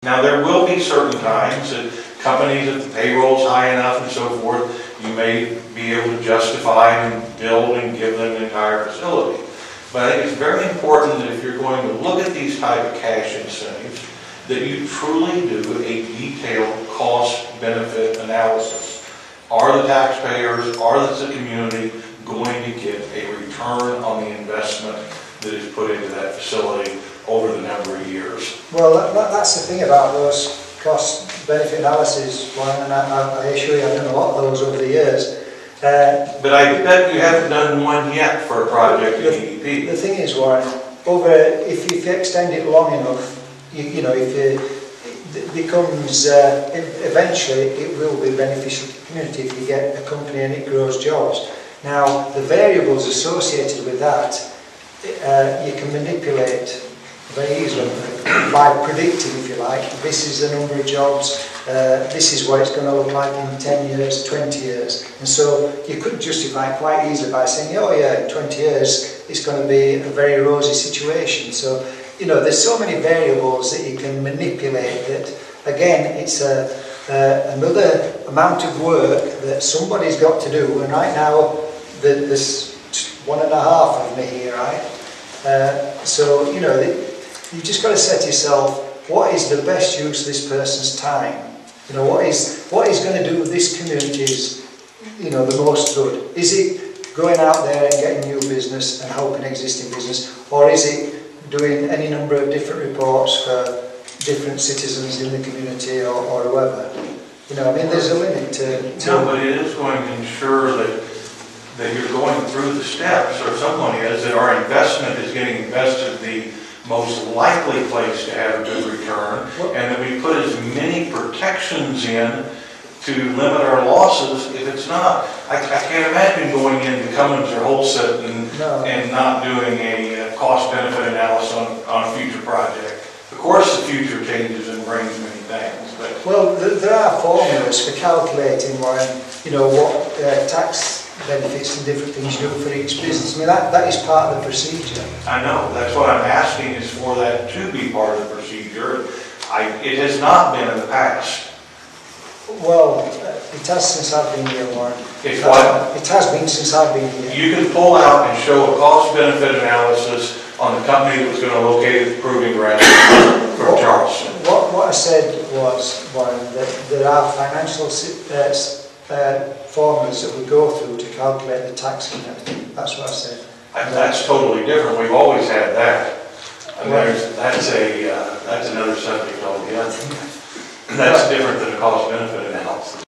Now, there will be certain times that companies, if the payroll's high enough and so forth, you may be able to justify and build and give them the entire facility. But I think it's very important that if you're going to look at these type of cash incentives, that you truly do a detailed cost-benefit analysis. Are the taxpayers, are the community going to get a return on the investment that is put into that facility over the number of years? Well, that's the thing about those cost-benefit analysis, Warren, and I assure you I've done a lot of those over the years. But I bet you haven't done one yet for a project in EDP. The thing is, Warren, if you extend it long enough, it becomes, eventually it will be beneficial to the community if you get a company and it grows jobs. Now, the variables associated with that, you can manipulate very easily by predicting, if you like, this is the number of jobs, this is what it's going to look like in 10 years, 20 years. And so you could justify it quite easily by saying, oh yeah, in 20 years it's going to be a very rosy situation. So, there's so many variables that you can manipulate that, again, it's another amount of work that somebody's got to do. And right now, there's 1.5 of me here, right? So, you've just got to say to yourself, what is the best use of this person's time? What is going to do this community's, the most good? Is it going out there and getting new business and helping existing business, or is it doing any number of different reports for different citizens in the community or whoever? There's a limit to... No, but it is going to ensure that you're going through the steps, or someone is, that our investment is getting invested the most likely place to have a good return, and that we put as many protections in to limit our losses if it's not. I can't imagine going into Cummins or Holset and not doing a cost-benefit analysis on a future project. Of course the future changes and brings many things. But well, there are formulas for calculating what tax benefits and different things you do for each business. That is part of the procedure. I know, that's what I'm asking, is for that to be part of the procedure. It has not been in the past. Well, it has since I've been here, Warren. It's what? It has been since I've been here. You can pull out and show a cost-benefit analysis on the company that was going to locate the proving ground for Charleston. What I said was, Warren, that there are financial formulas that we go through to calculate the tax and everything. That's what I said. That's totally different. We've always had that. And that's another subject altogether. That's different than a cost-benefit analysis.